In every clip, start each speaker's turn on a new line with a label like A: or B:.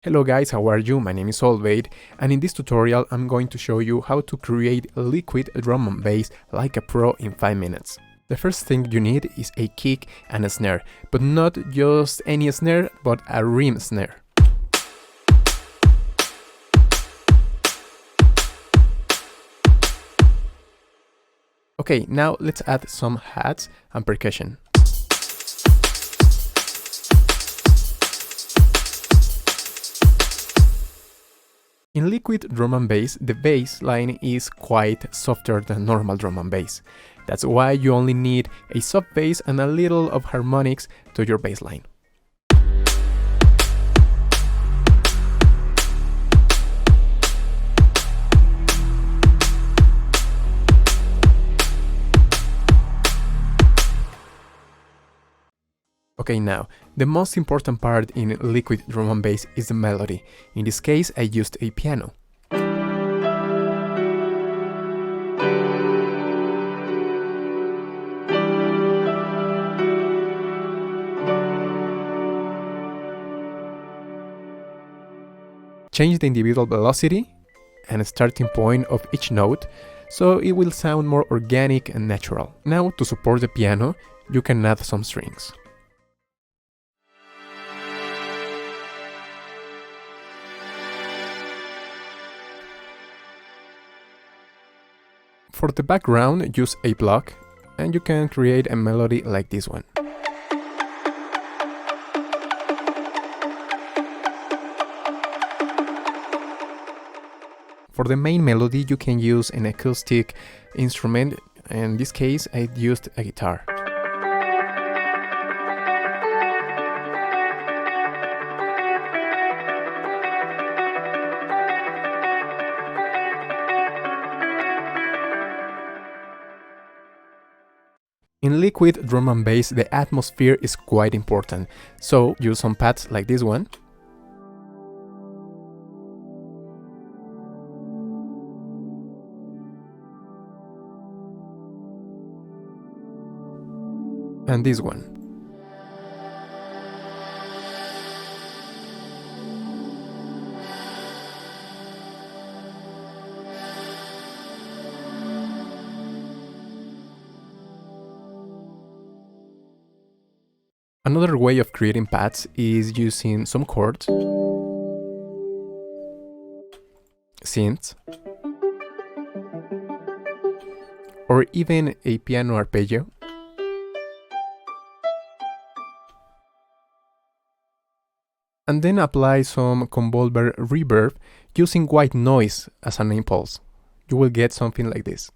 A: Hello guys, how are you? My name is Olbaid, and in this tutorial I'm going to show you how to create a liquid drum and bass like a pro in 5 minutes. The first thing you need is a kick and a snare, but not just any snare, but a rim snare. Okay, now let's add some hats and percussion. In liquid drum and bass, the bass line is quite softer than normal drum and bass. That's why you only need a soft bass and a little of harmonics to your bass line. Okay, now, the most important part in liquid drum and bass is the melody. In this case, I used a piano. Change the individual velocity and starting point of each note, so it will sound more organic and natural. Now, to support the piano, you can add some strings. For the background, use a block, and you can create a melody like this one. For the main melody, you can use an acoustic instrument. In this case, I used a guitar. In liquid drum and bass, the atmosphere is quite important, so use some pads like this one. And this one. Another way of creating pads is using some chords, synths, or even a piano arpeggio. And then apply some convolver reverb using white noise as an impulse. You will get something like this.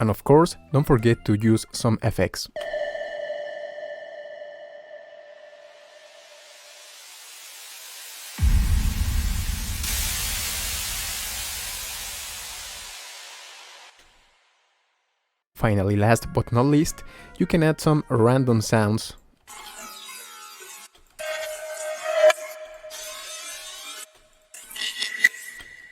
A: And of course, don't forget to use some effects. Finally, last but not least, you can add some random sounds.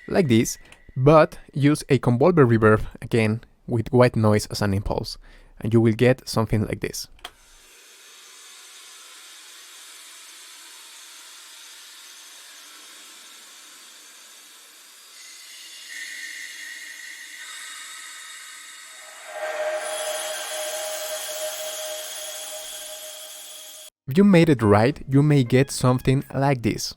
A: Like this, but use a convolver reverb again with white noise as an impulse, and you will get something like this. If you made it right, you may get something like this.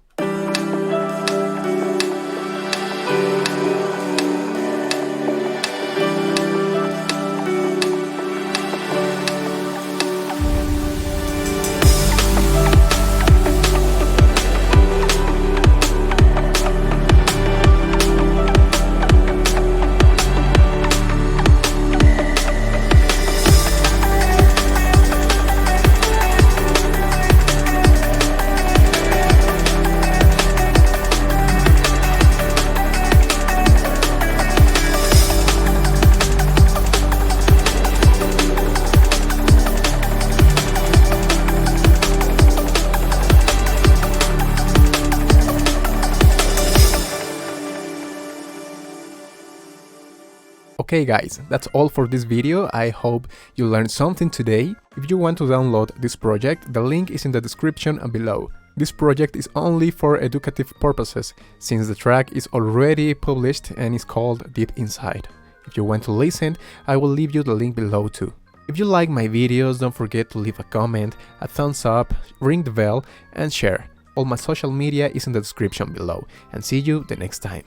A: Okay guys, that's all for this video. I hope you learned something today. If you want to download this project, the link is in the description below. This project is only for educative purposes, since the track is already published and is called Deep Inside. If you want to listen, I will leave you the link below too. If you like my videos, don't forget to leave a comment, a thumbs up, ring the bell and share. All my social media is in the description below, and see you the next time.